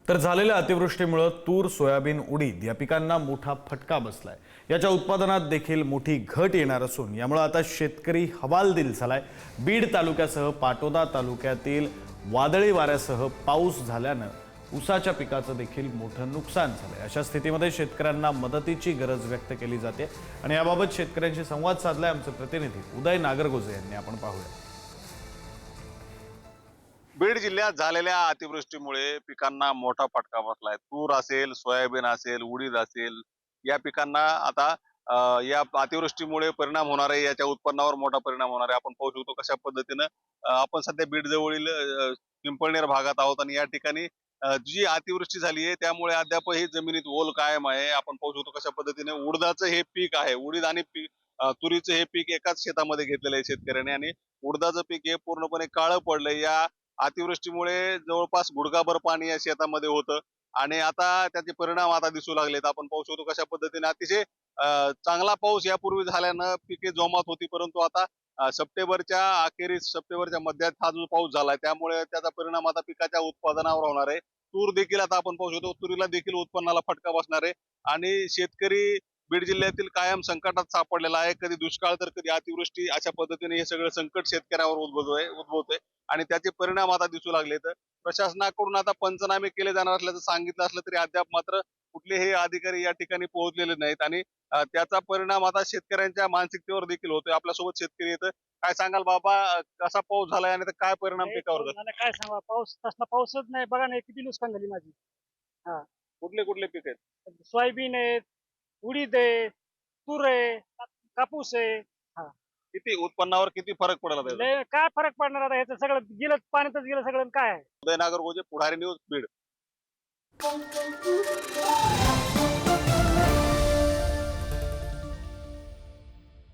तर झालेल्या अतिवृष्टीमुळे तूर, सोयाबीन, उडीद या पिकांना मोठा फटका बसलाय। याच्या उत्पादनात देखील मोठी घट येणार असून यामुळे आता शेतकरी हवालदिल झालाय। बीड तालुक्यासह पाटोदा तालुक्यातील वादळी वाऱ्यासह पाऊस झाल्यानं ऊसाच्या पिकाचं देखील मोठं नुकसान झालंय। अशा स्थितीमध्ये शेतकऱ्यांना मदतीची गरज व्यक्त केली जाते आणि याबाबत शेतकऱ्यांशी संवाद साधलाय आमचे प्रतिनिधी उदय नागरगोजे यांनी। आपण पाहूया। बीड जिल्ह्यात झालेल्या अतिवृष्टीमुळे पिकांना मोठा फटका बसलाय। तूर असेल, सोयाबीन असेल, उडीद असेल, या पिकांना आता या अतिवृष्टीमुळे परिणाम होणार आहे। याच्या उत्पन्नावर मोठा परिणाम होणार आहे। आपण पाहू शकतो कशा पद्धतीनं आपण सध्या बीड जवळील पिंपळनेर भागात आहोत आणि या ठिकाणी जी अतिवृष्टी झाली आहे त्यामुळे अद्याप ही जमिनीत ओल कायम आहे। आपण पाहू शकतो कशा पद्धतीने उडदाचं हे पीक आहे। उडीद आणि तुरीचं हे पीक एकाच शेतामध्ये घेतलेलं आहे शेतकऱ्याने आणि उडदाचं पीक हे पूर्णपणे काळं पडलंय। या अतिवृष्टीमुळे जवळपास गुडघाभर पाणी या शेतामध्ये होतं आणि आता त्याचे परिणाम आता दिसू लागलेत। आपण पाहू शकतो कशा पद्धतीने अतिशय चांगला पाऊस यापूर्वी झाल्यानं पिके जोमात होती, परंतु आता सप्टेंबरच्या अखेरीस सप्टेंबरच्या मध्यात हा जो पाऊस झालाय त्यामुळे त्याचा परिणाम आता पिकाच्या उत्पादनावर होणार आहे। तूर देखील आता आपण पाहू शकतो तुरीला देखील उत्पन्नाला फटका बसणार आहे आणि शेतकरी बीड जिल्ह्यातील कायम संकटात सापडलेला आहे। कधी दुष्काळ तर कधी अतिवृष्टी, अशा पद्धतीने हे सगळं संकट शेतकऱ्यावर उद्भवतोय आणि त्याचे परिणाम आता दिसू लागले। तर प्रशासनाकडून आता पंचनामे केले जाणार असल्याचं सांगितलं असलं तरी अद्याप मात्र कुठलेही अधिकारी या ठिकाणी पोहोचलेले नाहीत आणि त्याचा परिणाम आता शेतकऱ्यांच्या मानसिकतेवर देखील होतोय। आपल्यासोबत शेतकरी येतं, काय सांगाल बाबा, कसा पाऊस झालाय आणि काय परिणाम पिकावर? काय सांगा, पाऊस तसला पाऊसच नाही बघा ना, किती नुकसान झाली माझी। हा, कुठले कुठले पीक आहेत? सोयाबीन आहे, उडीद आहे, तूर आहे, कापूस आहे। हा, किती उत्पन्नावर किती फरक पडला त्याचा? लय काय फरक पडणार आता, ह्याचं सगळं गेलं पाण्यातच गेलं सगळं, काय आहे? उदय नागरगोजे, पुढारी न्यूज, बीड।